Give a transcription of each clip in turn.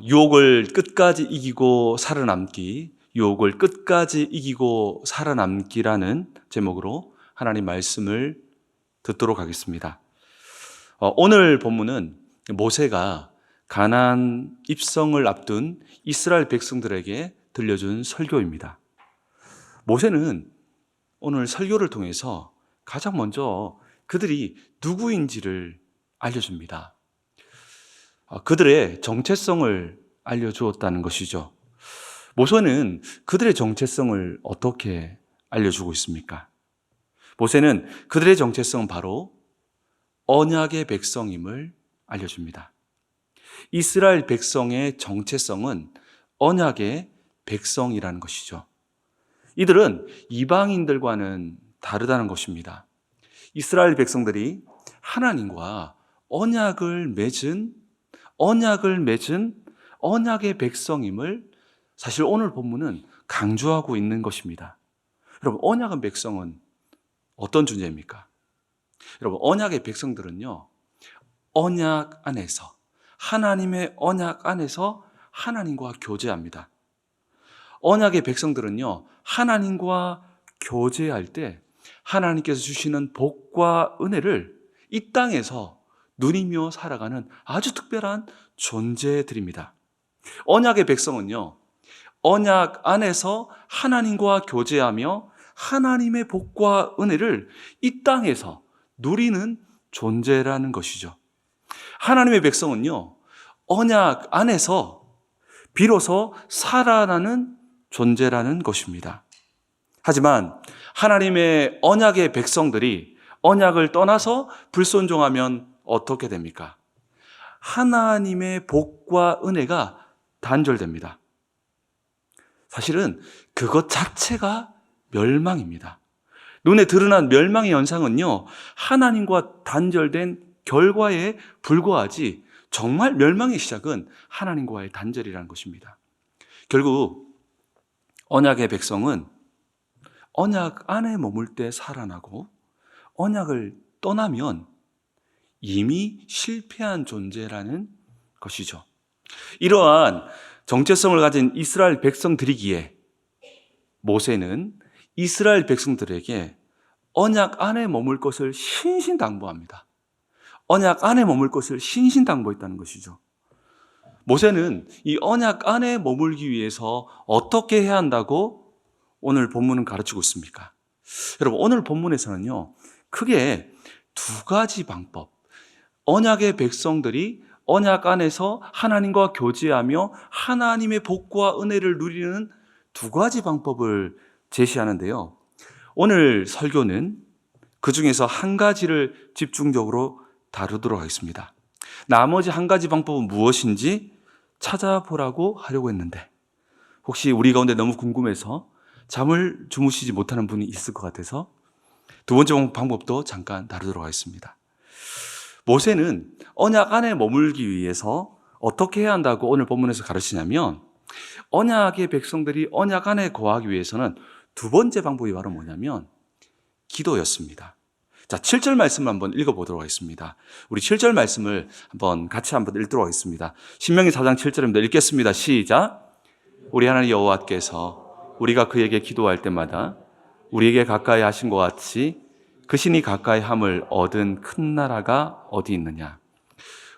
유혹을 끝까지 이기고 살아남기, 유혹을 끝까지 이기고 살아남기라는 제목으로 하나님 말씀을 듣도록 하겠습니다. 오늘 본문은 모세가 가나안 입성을 앞둔 이스라엘 백성들에게 들려준 설교입니다. 모세는 오늘 설교를 통해서 가장 먼저 그들이 누구인지를 알려줍니다. 그들의 정체성을 알려주었다는 것이죠. 모세는 그들의 정체성을 어떻게 알려주고 있습니까? 모세는 그들의 정체성은 바로 언약의 백성임을 알려줍니다. 이스라엘 백성의 정체성은 언약의 백성이라는 것이죠. 이들은 이방인들과는 다르다는 것입니다. 이스라엘 백성들이 하나님과 언약을 맺은 언약의 백성임을 사실 오늘 본문은 강조하고 있는 것입니다. 여러분, 언약의 백성은 어떤 존재입니까? 여러분, 언약의 백성들은요, 언약 안에서, 하나님의 언약 안에서 하나님과 교제합니다. 언약의 백성들은요, 하나님과 교제할 때 하나님께서 주시는 복과 은혜를 이 땅에서 누리며 살아가는 아주 특별한 존재들입니다. 언약의 백성은요, 언약 안에서 하나님과 교제하며 하나님의 복과 은혜를 이 땅에서 누리는 존재라는 것이죠. 하나님의 백성은요, 언약 안에서 비로소 살아나는 존재라는 것입니다. 하지만 하나님의 언약의 백성들이 언약을 떠나서 불순종하면 어떻게 됩니까? 하나님의 복과 은혜가 단절됩니다. 사실은 그것 자체가 멸망입니다. 눈에 드러난 멸망의 현상은요, 하나님과 단절된 결과에 불과하지 정말 멸망의 시작은 하나님과의 단절이라는 것입니다. 결국 언약의 백성은 언약 안에 머물 때 살아나고 언약을 떠나면 이미 실패한 존재라는 것이죠. 이러한 정체성을 가진 이스라엘 백성들이기에 모세는 이스라엘 백성들에게 언약 안에 머물 것을 신신당부합니다. 언약 안에 머물 것을 신신당부했다는 것이죠. 모세는 이 언약 안에 머물기 위해서 어떻게 해야 한다고 오늘 본문은 가르치고 있습니까? 여러분, 오늘 본문에서는요, 크게 두 가지 방법, 언약의 백성들이 언약 안에서 하나님과 교제하며 하나님의 복과 은혜를 누리는 두 가지 방법을 제시하는데요. 오늘 설교는 그 중에서 한 가지를 집중적으로 다루도록 하겠습니다. 나머지 한 가지 방법은 무엇인지 찾아보라고 하려고 했는데 혹시 우리 가운데 너무 궁금해서 잠을 주무시지 못하는 분이 있을 것 같아서 두 번째 방법도 잠깐 다루도록 하겠습니다. 모세는 언약 안에 머물기 위해서 어떻게 해야 한다고 오늘 본문에서 가르치냐면 언약의 백성들이 언약 안에 거하기 위해서는 두 번째 방법이 바로 뭐냐면 기도였습니다. 자, 7절 말씀을 한번 읽어보도록 하겠습니다. 우리 7절 말씀을 같이 읽도록 하겠습니다. 신명기 4장 7절입니다. 읽겠습니다. 시작. 우리 하나님 여호와께서 우리가 그에게 기도할 때마다 우리에게 가까이 하신 것 같이 그 신이 가까이 함을 얻은 큰 나라가 어디 있느냐.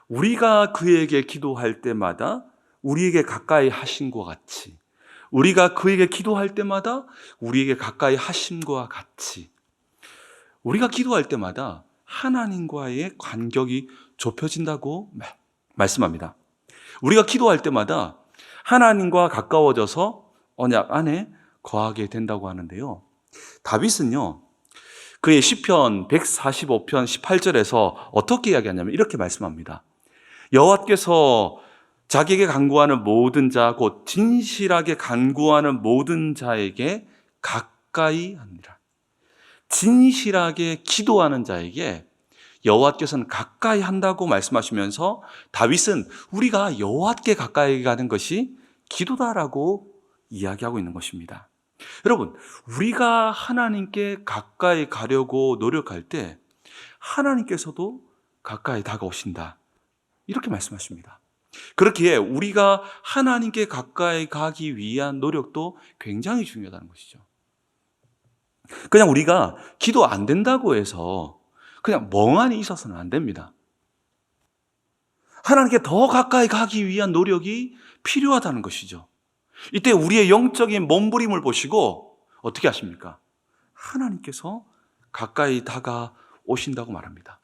우리가 그에게 기도할 때마다 우리에게 가까이 하신 것 같이, 우리가 그에게 기도할 때마다 우리에게 가까이 하심과 같이, 우리가 기도할 때마다 하나님과의 간격이 좁혀진다고 말씀합니다. 우리가 기도할 때마다 하나님과 가까워져서 언약 안에 거하게 된다고 하는데요. 다윗은요, 그의 시편 145편 18절에서 어떻게 이야기하냐면 이렇게 말씀합니다. 여호와께서 자기에게 간구하는 모든 자, 곧 진실하게 간구하는 모든 자에게 가까이 합니다. 진실하게 기도하는 자에게 여호와께서는 가까이 한다고 말씀하시면서 다윗은 우리가 여호와께 가까이 가는 것이 기도다라고 이야기하고 있는 것입니다. 여러분, 우리가 하나님께 가까이 가려고 노력할 때 하나님께서도 가까이 다가오신다, 이렇게 말씀하십니다. 그렇기에 우리가 하나님께 가까이 가기 위한 노력도 굉장히 중요하다는 것이죠. 그냥 우리가 기도 안 된다고 해서 그냥 멍하니 있어서는 안 됩니다. 하나님께 더 가까이 가기 위한 노력이 필요하다는 것이죠. 이때 우리의 영적인 몸부림을 보시고 어떻게 하십니까? 하나님께서 가까이 다가오신다고 말합니다.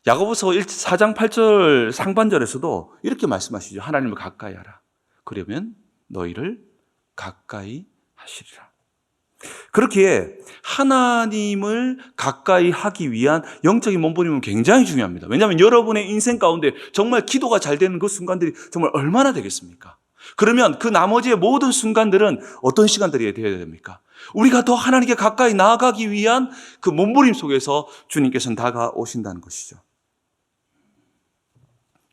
야고보서 4장 8절 상반절에서도 이렇게 말씀하시죠. 하나님을 가까이 하라. 그러면 너희를 가까이 하시리라. 그렇기에 하나님을 가까이 하기 위한 영적인 몸부림은 굉장히 중요합니다. 왜냐하면 여러분의 인생 가운데 정말 기도가 잘 되는 그 순간들이 정말 얼마나 되겠습니까? 그러면 그 나머지의 모든 순간들은 어떤 시간들이 되어야 됩니까? 우리가 더 하나님께 가까이 나아가기 위한 그 몸부림 속에서 주님께서는 다가오신다는 것이죠.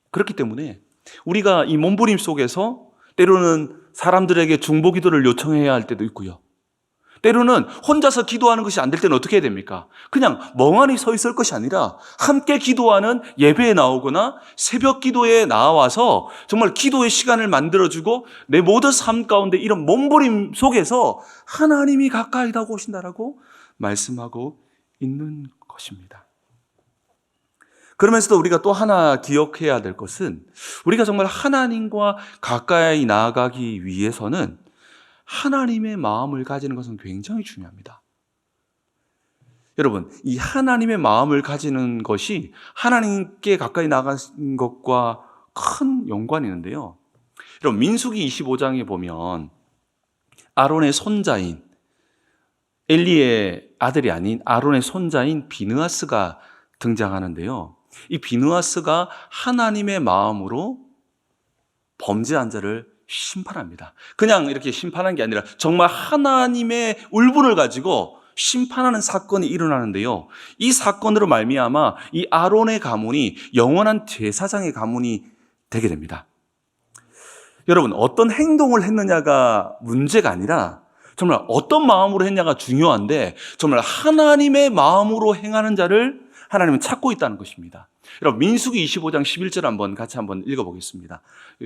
그렇기 때문에 우리가 이 몸부림 속에서 때로는 사람들에게 중보 기도를 요청해야 할 때도 있고요. 때로는 혼자서 기도하는 것이 안 될 때는 어떻게 해야 됩니까? 그냥 멍하니 서 있을 것이 아니라 함께 기도하는 예배에 나오거나 새벽 기도에 나와서 정말 기도의 시간을 만들어주고 내 모든 삶 가운데 이런 몸부림 속에서 하나님이 가까이 다가오신다라고 말씀하고 있는 것입니다. 그러면서도 우리가 또 하나 기억해야 될 것은 우리가 정말 하나님과 가까이 나아가기 위해서는 하나님의 마음을 가지는 것은 굉장히 중요합니다. 여러분, 이 하나님의 마음을 가지는 것이 하나님께 가까이 나가는 것과 큰 연관이 있는데요. 여러분, 민수기 25장에 보면 아론의 손자인 엘리의 아들이 아닌 아론의 손자인 비느하스가 등장하는데요. 이 비느하스가 하나님의 마음으로 범죄한 자를 심판합니다. 그냥 이렇게 심판한 게 아니라 정말 하나님의 울분을 가지고 심판하는 사건이 일어나는데요. 이 사건으로 말미암아 이 아론의 가문이 영원한 제사장의 가문이 되게 됩니다. 여러분, 어떤 행동을 했느냐가 문제가 아니라 정말 어떤 마음으로 했냐가 중요한데 정말 하나님의 마음으로 행하는 자를 하나님은 찾고 있다는 것입니다. 여러분, 민수기 25장 11절 같이 한번 읽어보겠습니다.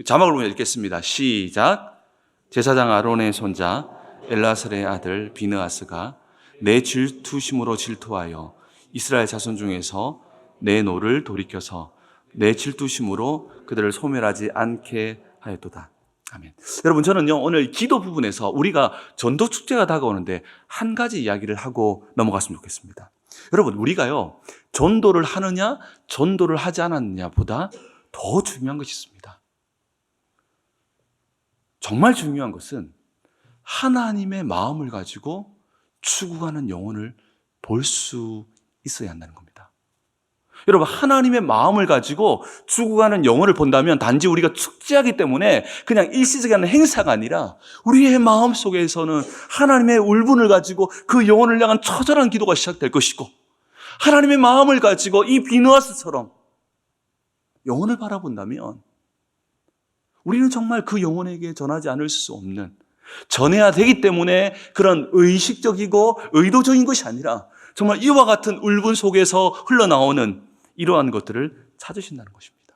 자막을 보면 읽겠습니다. 시작. 제사장 아론의 손자 엘라살의 아들 비느하스가 내 질투심으로 질투하여 이스라엘 자손 중에서 내 노를 돌이켜서 내 질투심으로 그들을 소멸하지 않게 하였도다. 아멘. 여러분, 저는요 오늘 기도 부분에서 우리가 전도 축제가 다가오는데 한 가지 이야기를 하고 넘어갔으면 좋겠습니다. 여러분, 우리가요 전도를 하느냐 전도를 하지 않았느냐보다 더 중요한 것이 있습니다. 정말 중요한 것은 하나님의 마음을 가지고 추구하는 영혼을 볼 수 있어야 한다는 겁니다. 여러분, 하나님의 마음을 가지고 추구하는 영혼을 본다면 단지 우리가 축제하기 때문에 그냥 일시적인 행사가 아니라 우리의 마음 속에서는 하나님의 울분을 가지고 그 영혼을 향한 처절한 기도가 시작될 것이고, 하나님의 마음을 가지고 이 비느하스처럼 영혼을 바라본다면 우리는 정말 그 영혼에게 전하지 않을 수 없는, 전해야 되기 때문에 그런 의식적이고 의도적인 것이 아니라 정말 이와 같은 울분 속에서 흘러나오는 이러한 것들을 찾으신다는 것입니다.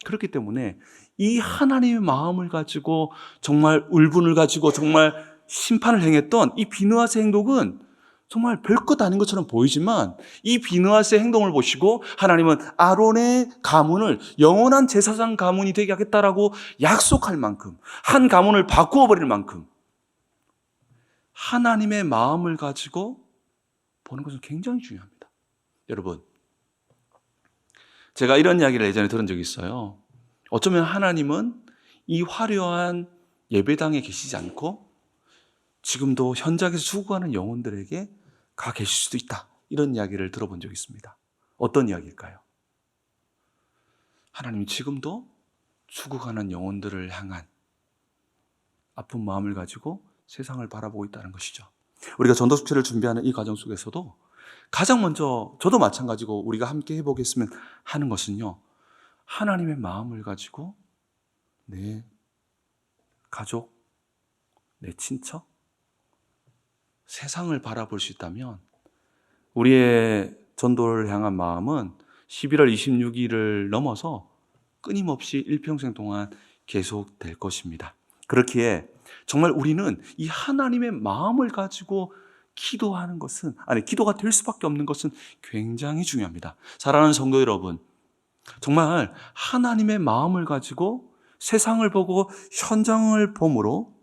그렇기 때문에 이 하나님의 마음을 가지고 정말 울분을 가지고 정말 심판을 행했던 이 비느하스의 행동은 정말 별것 아닌 것처럼 보이지만 이 비느하스의 행동을 보시고 하나님은 아론의 가문을 영원한 제사장 가문이 되게 하겠다라고 약속할 만큼, 한 가문을 바꾸어 버릴 만큼 하나님의 마음을 가지고 보는 것은 굉장히 중요합니다. 여러분, 제가 이런 이야기를 예전에 들은 적이 있어요. 어쩌면 하나님은 이 화려한 예배당에 계시지 않고 지금도 현장에서 수고하는 영혼들에게 가 계실 수도 있다, 이런 이야기를 들어본 적이 있습니다. 어떤 이야기일까요? 하나님이 지금도 죽어가는 영혼들을 향한 아픈 마음을 가지고 세상을 바라보고 있다는 것이죠. 우리가 전도축제를 준비하는 이 과정 속에서도 가장 먼저 저도 마찬가지고 우리가 함께 해보겠으면 하는 것은요, 하나님의 마음을 가지고 내 가족, 내 친척, 세상을 바라볼 수 있다면 우리의 전도를 향한 마음은 11월 26일을 넘어서 끊임없이 일평생 동안 계속될 것입니다. 그렇기에 정말 우리는 이 하나님의 마음을 가지고 기도하는 것은, 기도가 될 수밖에 없는 것은 굉장히 중요합니다. 사랑하는 성도 여러분, 정말 하나님의 마음을 가지고 세상을 보고 현장을 보므로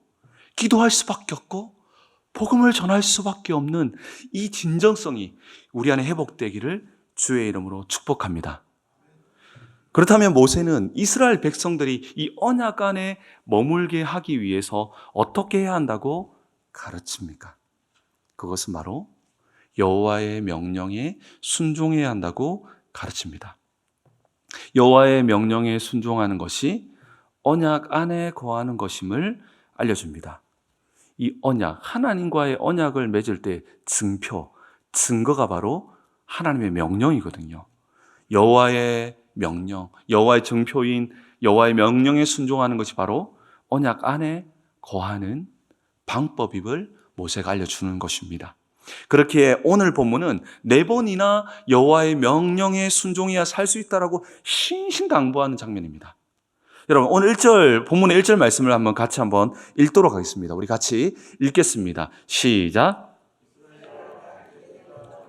기도할 수밖에 없고 복음을 전할 수밖에 없는 이 진정성이 우리 안에 회복되기를 주의 이름으로 축복합니다. 그렇다면 모세는 이스라엘 백성들이 이 언약 안에 머물게 하기 위해서 어떻게 해야 한다고 가르칩니까? 그것은 바로 여호와의 명령에 순종해야 한다고 가르칩니다. 여호와의 명령에 순종하는 것이 언약 안에 거하는 것임을 알려줍니다. 이 언약, 하나님과의 언약을 맺을 때 증거가 바로 하나님의 명령이거든요. 여호와의 명령, 여호와의 증표인 여호와의 명령에 순종하는 것이 바로 언약 안에 거하는 방법임을 모세가 알려주는 것입니다. 그렇기에 오늘 본문은 4번이나 여호와의 명령에 순종해야 살 수 있다라고 신신당부하는 장면입니다. 여러분, 오늘 본문의 1절 말씀을 같이 읽도록 하겠습니다. 우리 같이 읽겠습니다. 시작.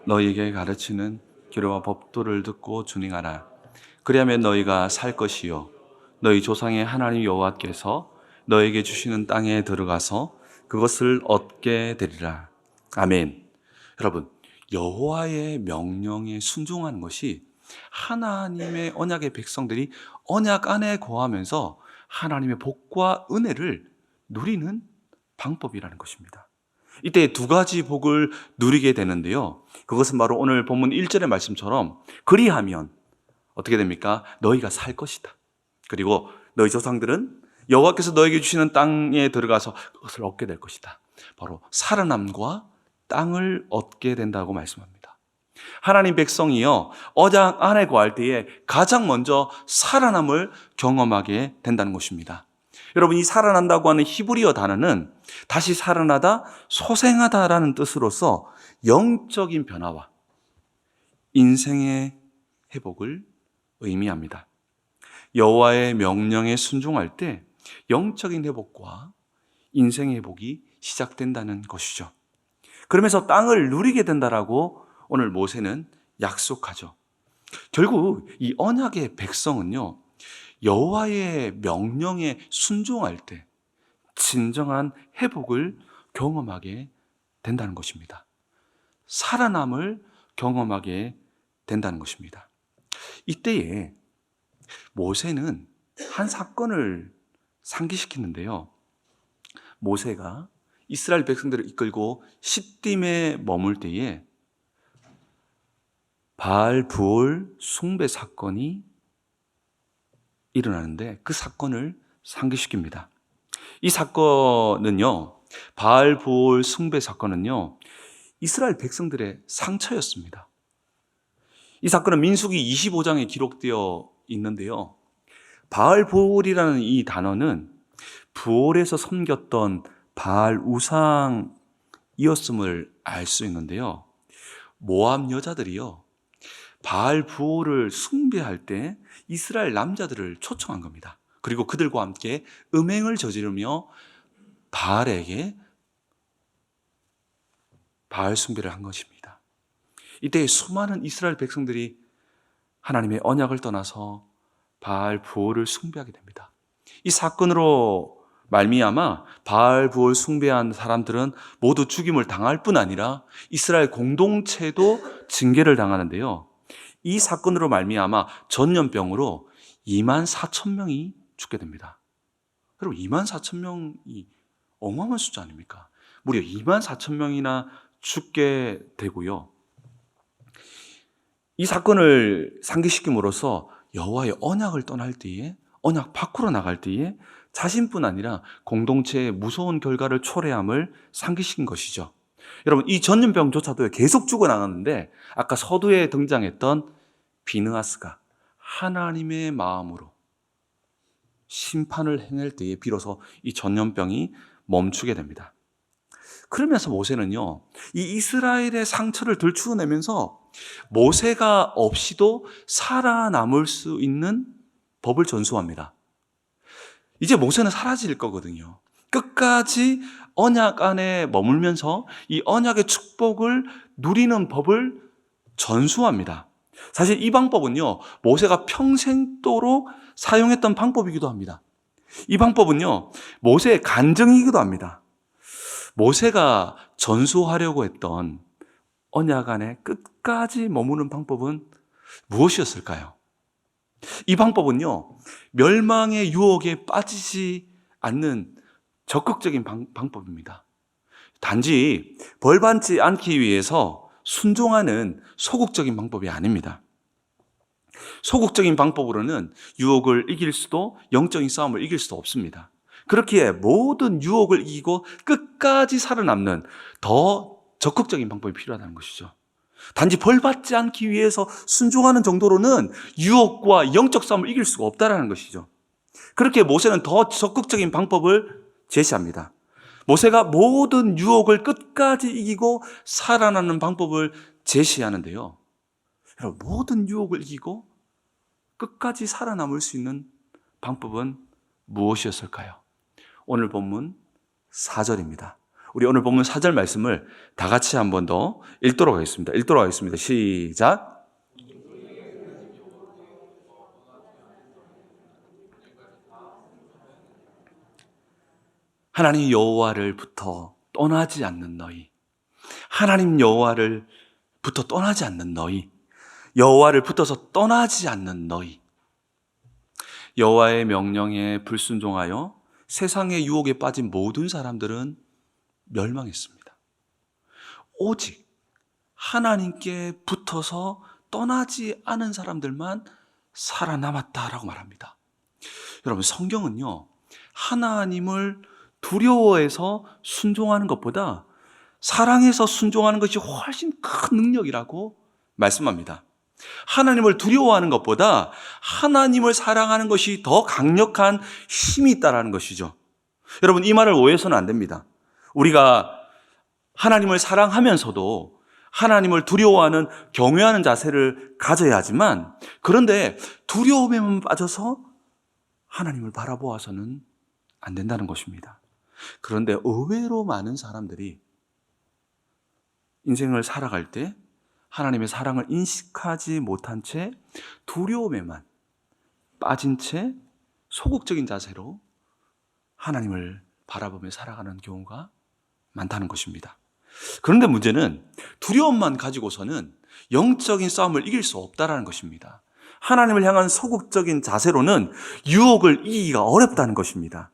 너희에게 가르치는 규례와 법도를 듣고 준행하라. 그리하면 너희가 살 것이요 너희 조상의 하나님 여호와께서 너희에게 주시는 땅에 들어가서 그것을 얻게 되리라. 아멘. 여러분, 여호와의 명령에 순종하는 것이 하나님의 언약의 백성들이 언약 안에 거하면서 하나님의 복과 은혜를 누리는 방법이라는 것입니다. 이때 2가지 복을 누리게 되는데요. 그것은 바로 오늘 본문 1절의 말씀처럼 그리하면 어떻게 됩니까? 너희가 살 것이다. 그리고 너희 조상들은 여호와께서 너에게 주시는 땅에 들어가서 그것을 얻게 될 것이다. 바로 살아남과 땅을 얻게 된다고 말씀합니다. 하나님 백성이요, 언약 안에 거할 때에 가장 먼저 살아남을 경험하게 된다는 것입니다. 여러분, 이 살아난다고 하는 히브리어 단어는 다시 살아나다, 소생하다라는 뜻으로서 영적인 변화와 인생의 회복을 의미합니다. 여호와의 명령에 순종할 때 영적인 회복과 인생의 회복이 시작된다는 것이죠. 그러면서 땅을 누리게 된다라고 오늘 모세는 약속하죠. 결국 이 언약의 백성은요, 여호와의 명령에 순종할 때 진정한 회복을 경험하게 된다는 것입니다. 살아남을 경험하게 된다는 것입니다. 이때에 모세는 한 사건을 상기시키는데요. 모세가 이스라엘 백성들을 이끌고 시딤에 머물 때에 바알 부올 숭배 사건이 일어나는데 그 사건을 상기시킵니다. 이 사건은요, 바알 부올 숭배 사건은요, 이스라엘 백성들의 상처였습니다. 이 사건은 민수기 25장에 기록되어 있는데요. 바알 부올이라는 이 단어는 부올에서 섬겼던 바알 우상이었음을 알 수 있는데요. 모압 여자들이요, 바알 부올을 숭배할 때 이스라엘 남자들을 초청한 겁니다. 그리고 그들과 함께 음행을 저지르며 바알에게 바알 숭배를 한 것입니다. 이때 수많은 이스라엘 백성들이 하나님의 언약을 떠나서 바알 부올을 숭배하게 됩니다. 이 사건으로 말미암아 바알 부올 숭배한 사람들은 모두 죽임을 당할 뿐 아니라 이스라엘 공동체도 징계를 당하는데요. 이 사건으로 말미암아 전염병으로 24,000명이 죽게 됩니다. 여러분, 24,000명이 어마어마한 숫자 아닙니까? 무려 24,000명이나 죽게 되고요. 이 사건을 상기시킴으로써 여호와의 언약을 떠날 때에, 언약 밖으로 나갈 때에 자신뿐 아니라 공동체의 무서운 결과를 초래함을 상기시킨 것이죠. 여러분, 이 전염병조차도 계속 죽어나갔는데 아까 서두에 등장했던 비느하스가 하나님의 마음으로 심판을 행할 때에 비로소 이 전염병이 멈추게 됩니다. 그러면서 모세는요, 이 이스라엘의 상처를 들추어내면서 모세가 없이도 살아남을 수 있는 법을 전수합니다. 이제 모세는 사라질 거거든요. 끝까지 언약 안에 머물면서 이 언약의 축복을 누리는 법을 전수합니다. 사실 이 방법은요, 모세가 평생도록 사용했던 방법이기도 합니다. 이 방법은요, 모세의 간증이기도 합니다. 모세가 전수하려고 했던 언약 안에 끝까지 머무는 방법은 무엇이었을까요? 이 방법은요, 멸망의 유혹에 빠지지 않는 적극적인 방법입니다. 단지 벌받지 않기 위해서 순종하는 소극적인 방법이 아닙니다. 소극적인 방법으로는 유혹을 이길 수도 영적인 싸움을 이길 수도 없습니다. 그렇기에 모든 유혹을 이기고 끝까지 살아남는 더 적극적인 방법이 필요하다는 것이죠. 단지 벌받지 않기 위해서 순종하는 정도로는 유혹과 영적 싸움을 이길 수가 없다는 것이죠. 그렇게 모세는 더 적극적인 방법을 제시합니다. 모세가 모든 유혹을 끝까지 이기고 살아나는 방법을 제시하는데요. 여러분, 모든 유혹을 이기고 끝까지 살아남을 수 있는 방법은 무엇이었을까요? 오늘 본문 4절입니다. 우리 오늘 본문 4절 말씀을 다 같이 한 번 더 읽도록 하겠습니다. 시작. 하나님 여호와를부터 떠나지 않는 너희, 하나님 여호와를부터 떠나지 않는 너희, 여호와를 붙어서 떠나지 않는 너희, 여호와의 명령에 불순종하여 세상의 유혹에 빠진 모든 사람들은 멸망했습니다. 오직 하나님께 붙어서 떠나지 않은 사람들만 살아남았다라고 말합니다. 여러분, 성경은요, 하나님을 두려워해서 순종하는 것보다 사랑해서 순종하는 것이 훨씬 큰 능력이라고 말씀합니다. 하나님을 두려워하는 것보다 하나님을 사랑하는 것이 더 강력한 힘이 있다는 것이죠. 여러분, 이 말을 오해해서는 안 됩니다. 우리가 하나님을 사랑하면서도 하나님을 두려워하는 경외하는 자세를 가져야 하지만, 그런데 두려움에만 빠져서 하나님을 바라보아서는 안 된다는 것입니다. 그런데 의외로 많은 사람들이 인생을 살아갈 때 하나님의 사랑을 인식하지 못한 채 두려움에만 빠진 채 소극적인 자세로 하나님을 바라보며 살아가는 경우가 많다는 것입니다. 그런데 문제는 두려움만 가지고서는 영적인 싸움을 이길 수 없다는 것입니다. 하나님을 향한 소극적인 자세로는 유혹을 이기기가 어렵다는 것입니다.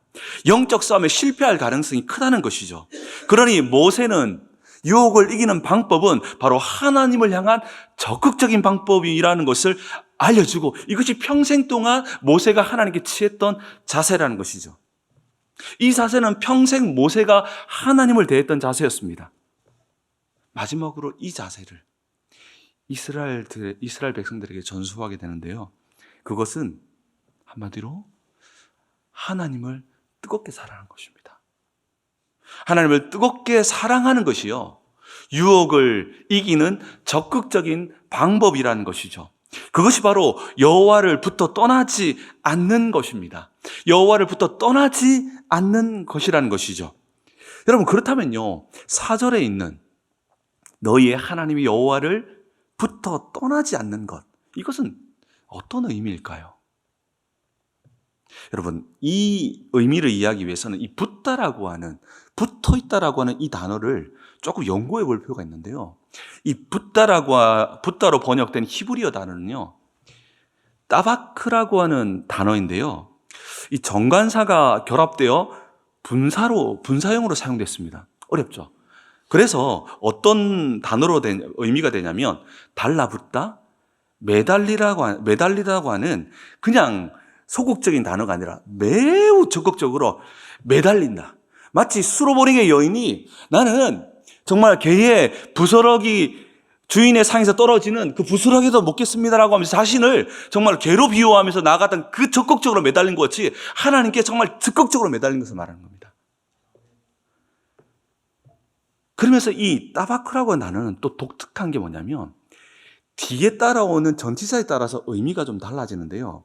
영적 싸움에 실패할 가능성이 크다는 것이죠. 그러니 모세는 유혹을 이기는 방법은 바로 하나님을 향한 적극적인 방법이라는 것을 알려주고, 이것이 평생 동안 모세가 하나님께 취했던 자세라는 것이죠. 이 자세는 평생 모세가 하나님을 대했던 자세였습니다. 마지막으로 이 자세를 이스라엘 백성들에게 전수하게 되는데요. 그것은 한마디로 하나님을 뜨겁게 사랑하는 것입니다. 하나님을 뜨겁게 사랑하는 것이요, 유혹을 이기는 적극적인 방법이라는 것이죠. 그것이 바로 여호와를부터 떠나지 않는 것입니다. 여호와를부터 떠나지 않는 것이라는 것이죠. 여러분, 그렇다면요, 4절에 있는 너희의 하나님이 여호와를부터 떠나지 않는 것, 이것은 어떤 의미일까요? 여러분, 이 의미를 이해하기 위해서는 이 붙어있다라고 하는 이 단어를 조금 연구해 볼 필요가 있는데요. 이 붙다로 번역된 히브리어 단어는요, 따바크라고 하는 단어인데요. 이 정관사가 결합되어 분사형으로 사용됐습니다. 어렵죠? 그래서 어떤 단어로 된 의미가 되냐면, 달라붙다, 매달리라고 하는 그냥 소극적인 단어가 아니라 매우 적극적으로 매달린다. 마치 수로보링의 여인이 나는 정말 개의 부스러기 주인의 상에서 떨어지는 그 부스러기도 먹겠습니다라고 하면서 자신을 정말 개로 비유하면서 나아갔던 그 적극적으로 매달린 것 같이 하나님께 정말 적극적으로 매달린 것을 말하는 겁니다. 그러면서 이 따바크라고 하는 단어는 또 독특한 게 뭐냐면, 뒤에 따라오는 전치사에 따라서 의미가 좀 달라지는데요.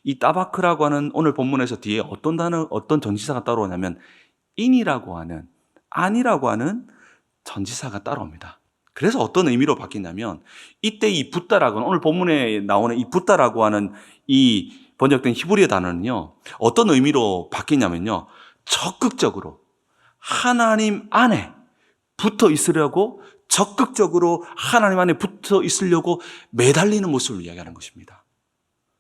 이 따바크라고 하는 오늘 본문에서 뒤에 어떤 단어, 어떤 전치사가 따라오냐면 인이라고 하는, 아니라고 하는 전치사가 따라옵니다. 그래서 어떤 의미로 바뀌냐면 이때 이 붓다라고, 오늘 본문에 나오는 이 붓다라고 하는 이 번역된 히브리어 단어는요, 어떤 의미로 바뀌냐면요, 적극적으로 하나님 안에 붙어 있으려고, 적극적으로 하나님 안에 붙어 있으려고 매달리는 모습을 이야기하는 것입니다.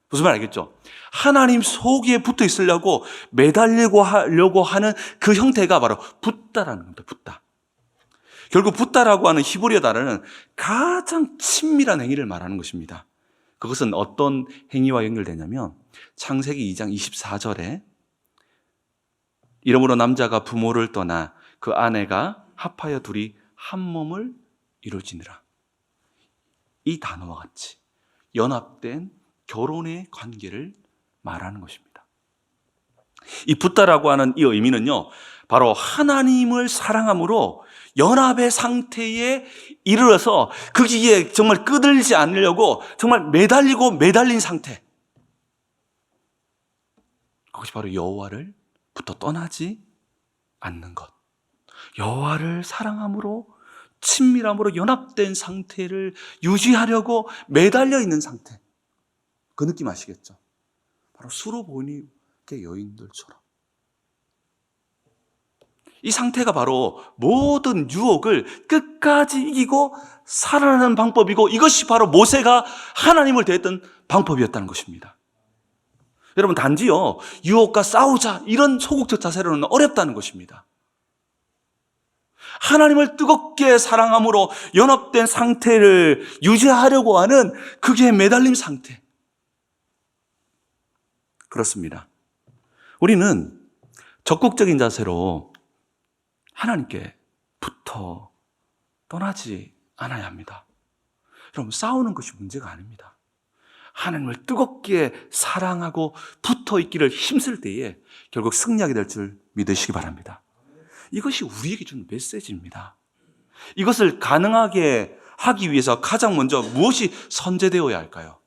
무슨 말 알겠죠? 하나님 속에 붙어 있으려고 매달리고 하려고 하는 그 형태가 바로 붓다라는 겁니다. 붓다. 결국 붓다라고 하는 히브리어 단어는 가장 친밀한 행위를 말하는 것입니다. 그것은 어떤 행위와 연결되냐면 창세기 2장 24절에 이러므로 남자가 부모를 떠나 그 아내가 합하여 둘이 한 몸을 이루어지니라. 이 단어와 같이 연합된 결혼의 관계를 말하는 것입니다. 이 붓다라고 하는 이 의미는요, 바로 하나님을 사랑함으로 연합의 상태에 이르러서 거기에 정말 끄들지 않으려고 정말 매달린 상태, 그것이 바로 여호와를 부터 떠나지 않는 것, 여호와를 사랑함으로 친밀함으로 연합된 상태를 유지하려고 매달려 있는 상태, 그 느낌 아시겠죠? 바로 수로보니게 여인들처럼 이 상태가 바로 모든 유혹을 끝까지 이기고 살아나는 방법이고, 이것이 바로 모세가 하나님을 대했던 방법이었다는 것입니다. 여러분, 단지요 유혹과 싸우자 이런 소극적 자세로는 어렵다는 것입니다. 하나님을 뜨겁게 사랑함으로 연합된 상태를 유지하려고 하는 그게 매달림 상태. 그렇습니다. 우리는 적극적인 자세로 하나님께 붙어 떠나지 않아야 합니다. 여러분, 싸우는 것이 문제가 아닙니다. 하나님을 뜨겁게 사랑하고 붙어 있기를 힘쓸 때에 결국 승리하게 될 줄 믿으시기 바랍니다. 이것이 우리에게 주는 메시지입니다. 이것을 가능하게 하기 위해서 가장 먼저 무엇이 선제되어야 할까요?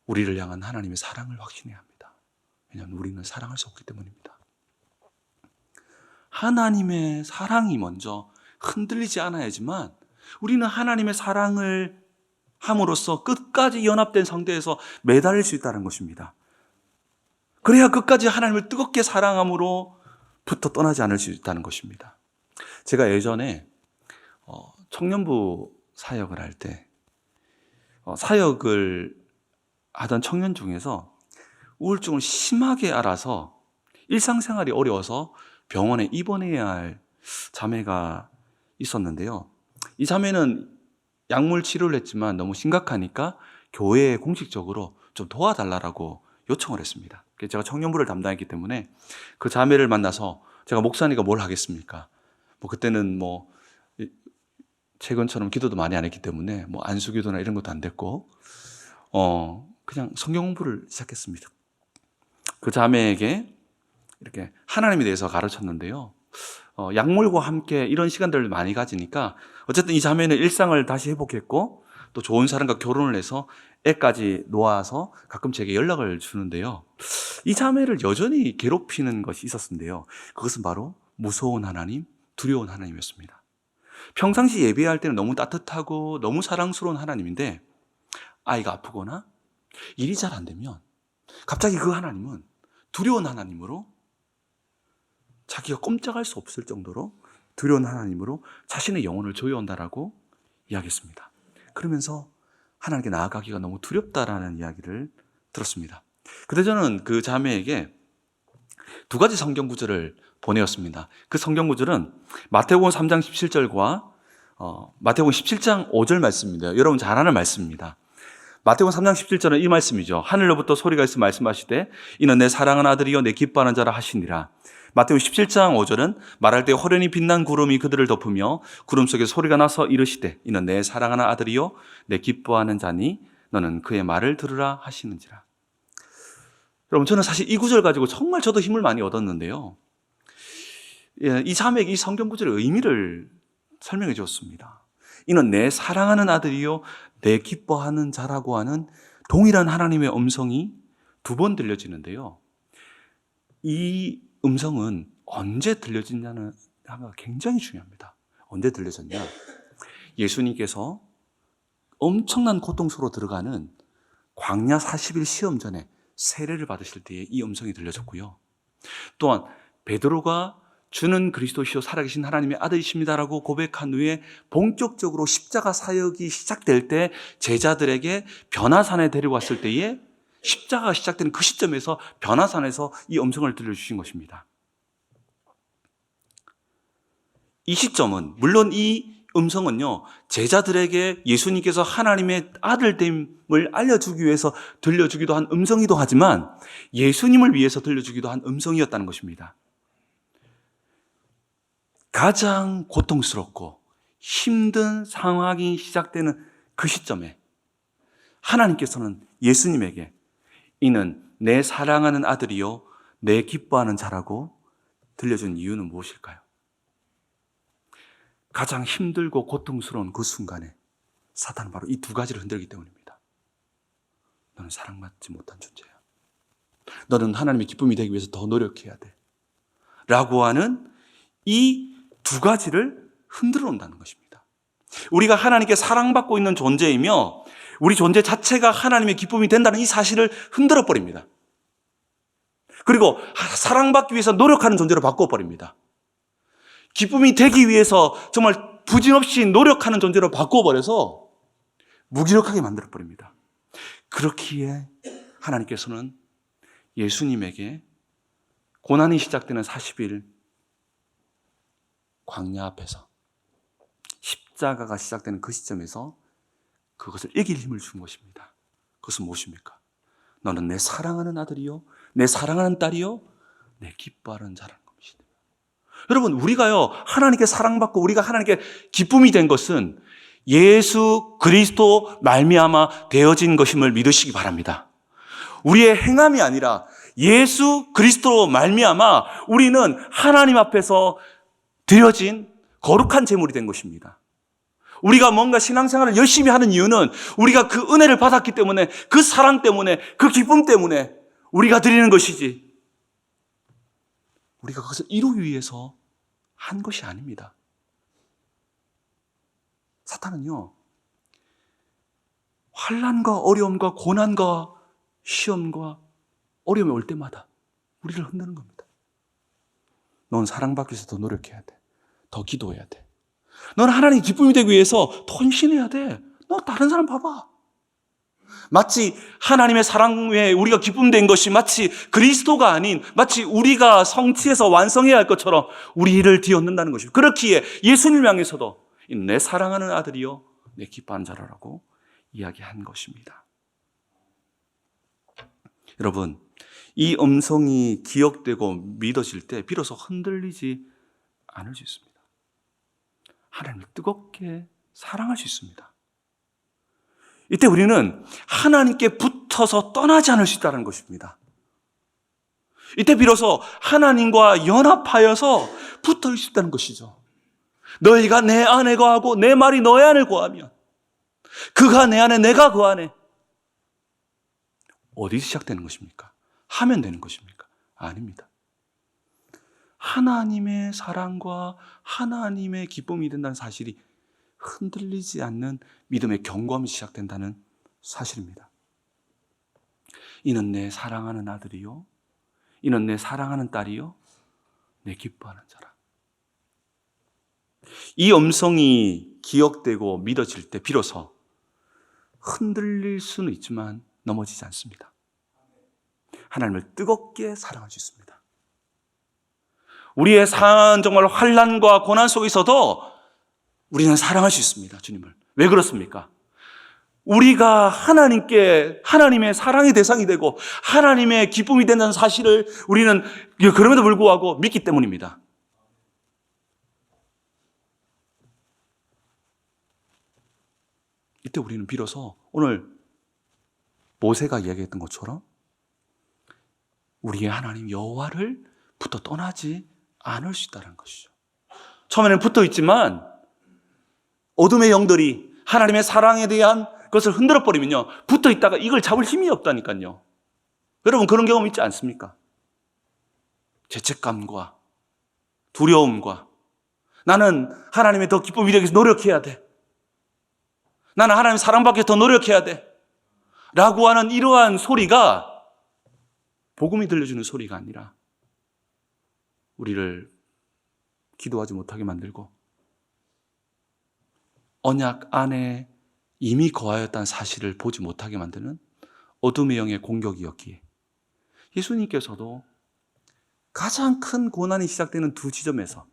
우리를 향한 하나님의 사랑을 확신해야 합니다. 왜냐하면 우리는 사랑할 수 없기 때문입니다. 하나님의 사랑이 먼저 흔들리지 않아야지만 우리는 하나님의 사랑을 함으로써 끝까지 연합된 상태에서 매달릴 수 있다는 것입니다. 그래야 끝까지 하나님을 뜨겁게 사랑함으로 부터 떠나지 않을 수 있다는 것입니다. 제가 예전에 청년부 사역을 할 때 사역을 하던 청년 중에서 우울증을 심하게 앓아서 일상생활이 어려워서 병원에 입원해야 할 자매가 있었는데요. 이 자매는 약물 치료를 했지만 너무 심각하니까 교회에 공식적으로 좀 도와달라고 요청을 했습니다. 제가 청년부를 담당했기 때문에 그 자매를 만나서 제가 목사니까 뭘 하겠습니까? 그때는 최근처럼 기도도 많이 안 했기 때문에 안수기도나 이런 것도 안 됐고 그냥 성경 공부를 시작했습니다. 그 자매에게 이렇게 하나님에 대해서 가르쳤는데요. 약물과 함께 이런 시간들을 많이 가지니까 어쨌든 이 자매는 일상을 다시 회복했고 또 좋은 사람과 결혼을 해서 애까지 놓아서 가끔 제게 연락을 주는데요. 이 자매를 여전히 괴롭히는 것이 있었는데요. 그것은 바로 무서운 하나님, 두려운 하나님이었습니다. 평상시 예배할 때는 너무 따뜻하고 너무 사랑스러운 하나님인데 아이가 아프거나 일이 잘 안 되면 갑자기 그 하나님은 두려운 하나님으로, 자기가 꼼짝할 수 없을 정도로 두려운 하나님으로 자신의 영혼을 조여온다라고 이야기했습니다. 그러면서 하나님께 나아가기가 너무 두렵다라는 이야기를 들었습니다. 그때 저는 그 자매에게 두 가지 성경 구절을 보내었습니다. 그 성경 구절은 마태복음 3장 17절과 마태복음 17장 5절 말씀입니다. 여러분 잘 아는 말씀입니다. 마태복음 3장 17절은 이 말씀이죠. 하늘로부터 소리가 있어 말씀하시되 이는 내 사랑하는 아들이요 내 기뻐하는 자라 하시니라. 마태복음 17장 5절은 말할 때 호련히 빛난 구름이 그들을 덮으며 구름 속에 소리가 나서 이르시되 이는 내 사랑하는 아들이요 내 기뻐하는 자니 너는 그의 말을 들으라 하시는지라. 여러분, 저는 사실 이 구절 가지고 정말 저도 힘을 많이 얻었는데요. 이 자매에게 이 성경 구절의 의미를 설명해 주었습니다. 이는 내 사랑하는 아들이요 내 기뻐하는 자라고 하는 동일한 하나님의 음성이 두 번 들려지는데요. 이 음성은 언제 들려지냐는 하나가 굉장히 중요합니다. 언제 들려졌냐? 예수님께서 엄청난 고통수로 들어가는 광야 40일 시험 전에 세례를 받으실 때에 이 음성이 들려졌고요. 또한 베드로가 주는 그리스도시요 살아계신 하나님의 아들이십니다라고 고백한 후에 본격적으로 십자가 사역이 시작될 때 제자들에게 변화산에 데려왔을 때에 십자가가 시작되는 그 시점에서 변화산에서 이 음성을 들려주신 것입니다. 이 시점은 물론 이 음성은요 제자들에게 예수님께서 하나님의 아들됨을 알려주기 위해서 들려주기도 한 음성이기도 하지만 예수님을 위해서 들려주기도 한 음성이었다는 것입니다. 가장 고통스럽고 힘든 상황이 시작되는 그 시점에 하나님께서는 예수님에게 이는 내 사랑하는 아들이요 내 기뻐하는 자라고 들려준 이유는 무엇일까요? 가장 힘들고 고통스러운 그 순간에 사탄은 바로 이 두 가지를 흔들기 때문입니다. 너는 사랑받지 못한 존재야. 너는 하나님의 기쁨이 되기 위해서 더 노력해야 돼. 라고 하는 이 두 가지를 흔들어 온다는 것입니다. 우리가 하나님께 사랑받고 있는 존재이며 우리 존재 자체가 하나님의 기쁨이 된다는 이 사실을 흔들어 버립니다. 그리고 사랑받기 위해서 노력하는 존재로 바꿔버립니다. 기쁨이 되기 위해서 정말 부진없이 노력하는 존재로 바꿔버려서 무기력하게 만들어버립니다. 그렇기에 하나님께서는 예수님에게 고난이 시작되는 40일 광야 앞에서 십자가가 시작되는 그 시점에서 그것을 이길 힘을 준 것입니다. 그것은 무엇입니까? 너는 내 사랑하는 아들이요 내 사랑하는 딸이요 내 기뻐하는 자라는 것입니다. 여러분 우리가요 하나님께 사랑받고 우리가 하나님께 기쁨이 된 것은 예수 그리스도 말미암아 되어진 것임을 믿으시기 바랍니다. 우리의 행함이 아니라 예수 그리스도 말미암아 우리는 하나님 앞에서 드려진 거룩한 제물이 된 것입니다. 우리가 뭔가 신앙생활을 열심히 하는 이유는 우리가 그 은혜를 받았기 때문에 그 사랑 때문에 그 기쁨 때문에 우리가 드리는 것이지 우리가 그것을 이루기 위해서 한 것이 아닙니다. 사탄은요 환난과 어려움과 고난과 시험과 어려움이 올 때마다 우리를 흔드는 겁니다. 넌 사랑받기 위해서 더 노력해야 돼. 더 기도해야 돼. 넌 하나님 기쁨이 되기 위해서 더 헌신해야 돼. 너 다른 사람 봐봐. 마치 하나님의 사랑에 우리가 기쁨된 것이 마치 그리스도가 아닌 마치 우리가 성취해서 완성해야 할 것처럼 우리를 뒤엎는다는 것입니다. 그렇기에 예수님을 향해서도 내 사랑하는 아들이요 내 기뻐하는 자라고 이야기한 것입니다. 여러분 이 음성이 기억되고 믿어질 때 비로소 흔들리지 않을 수 있습니다. 하나님을 뜨겁게 사랑할 수 있습니다. 이때 우리는 하나님께 붙어서 떠나지 않을 수 있다는 것입니다. 이때 비로소 하나님과 연합하여서 붙어 있을 수 있다는 것이죠. 너희가 내 안에 거하고 내 말이 너희 안에 거하면 그가 내 안에 내가 그 안에 어디서 시작되는 것입니까? 하면 되는 것입니까? 아닙니다. 하나님의 사랑과 하나님의 기쁨이 된다는 사실이 흔들리지 않는 믿음의 경고함이 시작된다는 사실입니다. 이는 내 사랑하는 아들이요 이는 내 사랑하는 딸이요 내 기뻐하는 자라. 이 음성이 기억되고 믿어질 때 비로소 흔들릴 수는 있지만 넘어지지 않습니다. 하나님을 뜨겁게 사랑할 수 있습니다. 우리의 삶 정말 환난과 고난 속에서도 우리는 사랑할 수 있습니다. 주님을. 왜 그렇습니까? 우리가 하나님의 사랑의 대상이 되고 하나님의 기쁨이 된다는 사실을 우리는 그럼에도 불구하고 믿기 때문입니다. 이때 우리는 비로소 오늘 모세가 이야기했던 것처럼 우리의 하나님 여호와를 부터 떠나지 않을 수 있다는 것이죠. 처음에는 붙어 있지만 어둠의 영들이 하나님의 사랑에 대한 것을 흔들어 버리면요, 붙어 있다가 이걸 잡을 힘이 없다니까요. 여러분 그런 경험 있지 않습니까? 죄책감과 두려움과 나는 하나님의 더 기쁨 이루기 위해서 노력해야 돼. 나는 하나님 사랑받기 위해서 더 노력해야 돼. 라고 하는 이러한 소리가 복음이 들려주는 소리가 아니라 우리를 기도하지 못하게 만들고 언약 안에 이미 거하였다는 사실을 보지 못하게 만드는 어둠의 영의 공격이었기에 예수님께서도 가장 큰 고난이 시작되는 두 지점에서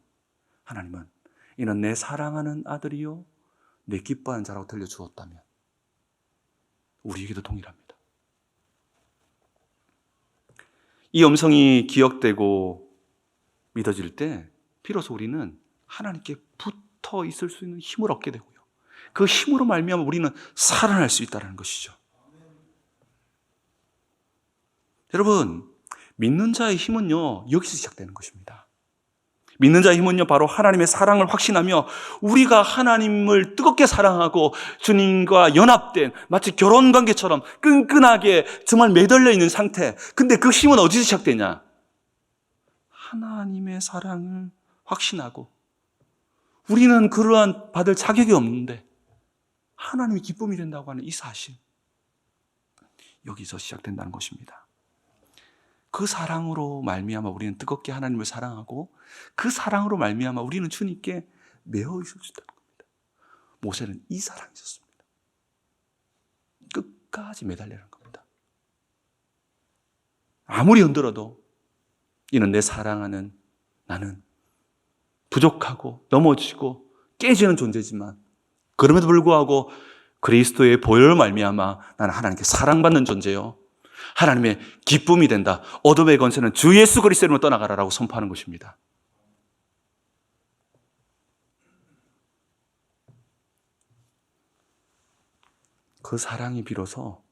하나님은 이는 내 사랑하는 아들이요 내 기뻐하는 자라고 들려주었다면 우리에게도 동일합니다. 이 음성이 기억되고 믿어질 때 비로소 우리는 하나님께 붙어 있을 수 있는 힘을 얻게 되고요, 그 힘으로 말미암아 우리는 살아날 수 있다는 것이죠. 여러분, 믿는 자의 힘은요 여기서 시작되는 것입니다. 믿는 자의 힘은요 바로 하나님의 사랑을 확신하며 우리가 하나님을 뜨겁게 사랑하고 주님과 연합된 마치 결혼관계처럼 끈끈하게 정말 매달려 있는 상태. 근데 그 힘은 어디서 시작되냐? 하나님의 사랑을 확신하고 우리는 그러한 받을 자격이 없는데 하나님이 기쁨이 된다고 하는 이 사실, 여기서 시작된다는 것입니다. 그 사랑으로 말미암아 우리는 뜨겁게 하나님을 사랑하고 그 사랑으로 말미암아 우리는 주님께 매어 있을 수 있다는 겁니다. 모세는 이 사랑이 있었습니다. 끝까지 매달리는 겁니다. 아무리 흔들어도 이는 내 사랑하는 나는 부족하고 넘어지고 깨지는 존재지만 그럼에도 불구하고 그리스도의 보혈로 말미암아 나는 하나님께 사랑받는 존재요, 하나님의 기쁨이 된다. 어둠의 권세는 주 예수 그리스도로 떠나가라라고 선포하는 것입니다. 그 사랑이 비로소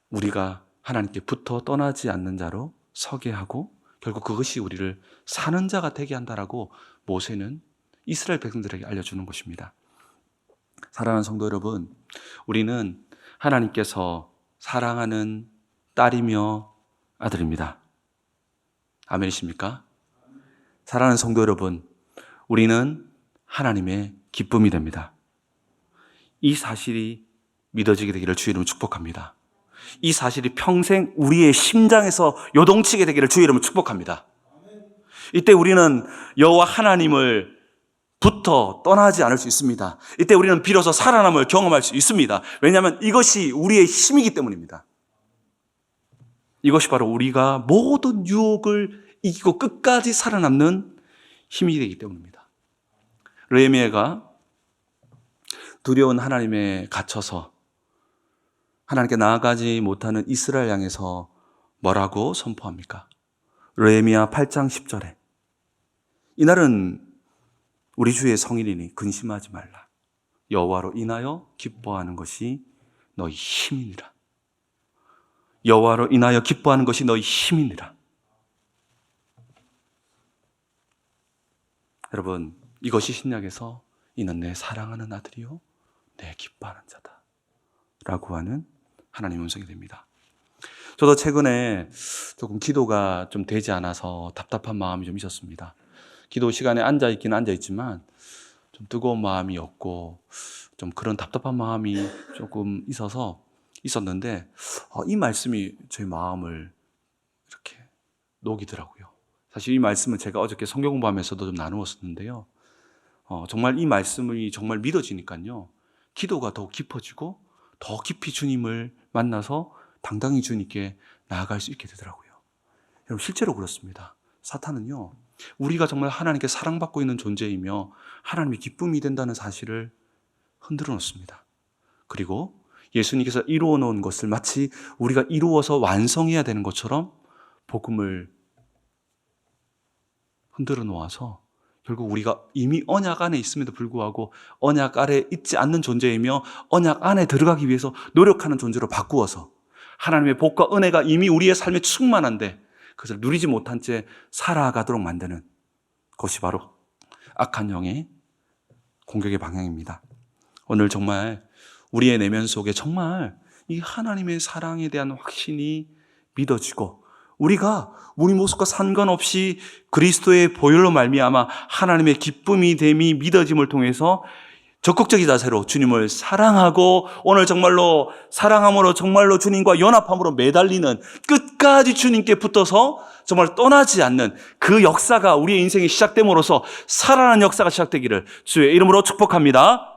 우리가 하나님께 붙어 떠나지 않는 자로 서게 하고 결국 그것이 우리를 사는 자가 되게 한다라고 모세는 이스라엘 백성들에게 알려주는 것입니다. 사랑하는 성도 여러분, 우리는 하나님께서 사랑하는 딸이며 아들입니다. 아멘이십니까? 사랑하는 성도 여러분, 우리는 하나님의 기쁨이 됩니다. 이 사실이 믿어지게 되기를 주의 이름으로 축복합니다. 이 사실이 평생 우리의 심장에서 요동치게 되기를 주의 이름으로 축복합니다. 이때 우리는 여호와 하나님을 부터 떠나지 않을 수 있습니다. 이때 우리는 비로소 살아남을 경험할 수 있습니다. 왜냐하면 이것이 우리의 힘이기 때문입니다. 이것이 바로 우리가 모든 유혹을 이기고 끝까지 살아남는 힘이 되기 때문입니다. 느헤미야가 두려운 하나님에 갇혀서 하나님께 나아가지 못하는 이스라엘 향해서 뭐라고 선포합니까? 느헤미야 8장 10절에 이날은 우리 주의 성일이니 근심하지 말라. 여호와로 인하여 기뻐하는 것이 너희 힘이니라. 여호와로 인하여 기뻐하는 것이 너희 힘이니라. 여러분, 이것이 신약에서 이는 내 사랑하는 아들이요 내 기뻐하는 자다 라고 하는 하나님의 음성이 됩니다. 저도 최근에 조금 기도가 좀 되지 않아서 답답한 마음이 좀 있었습니다. 기도 시간에 앉아있긴 앉아있지만 좀 뜨거운 마음이었고 좀 그런 답답한 마음이 조금 있었는데 이 말씀이 제 마음을 이렇게 녹이더라고요. 사실 이 말씀은 제가 어저께 성경 공부하면서도 좀 나누었었는데요. 정말 이 말씀이 정말 믿어지니까요. 기도가 더욱 깊어지고 더 깊이 주님을 만나서 당당히 주님께 나아갈 수 있게 되더라고요. 여러분, 실제로 그렇습니다. 사탄은요, 우리가 정말 하나님께 사랑받고 있는 존재이며 하나님의 기쁨이 된다는 사실을 흔들어 놓습니다. 그리고 예수님께서 이루어 놓은 것을 마치 우리가 이루어서 완성해야 되는 것처럼 복음을 흔들어 놓아서 결국 우리가 이미 언약 안에 있음에도 불구하고 언약 아래 있지 않는 존재이며 언약 안에 들어가기 위해서 노력하는 존재로 바꾸어서 하나님의 복과 은혜가 이미 우리의 삶에 충만한데 그것을 누리지 못한 채 살아가도록 만드는 것이 바로 악한 영의 공격의 방향입니다. 오늘 정말 우리의 내면 속에 정말 이 하나님의 사랑에 대한 확신이 믿어지고 우리가 우리 모습과 상관없이 그리스도의 보혈로 말미암아 하나님의 기쁨이 됨이 믿어짐을 통해서 적극적인 자세로 주님을 사랑하고 오늘 정말로 사랑함으로 정말로 주님과 연합함으로 매달리는 끝까지 주님께 붙어서 정말 떠나지 않는 그 역사가 우리의 인생이 시작됨으로써 살아나는 역사가 시작되기를 주의 이름으로 축복합니다.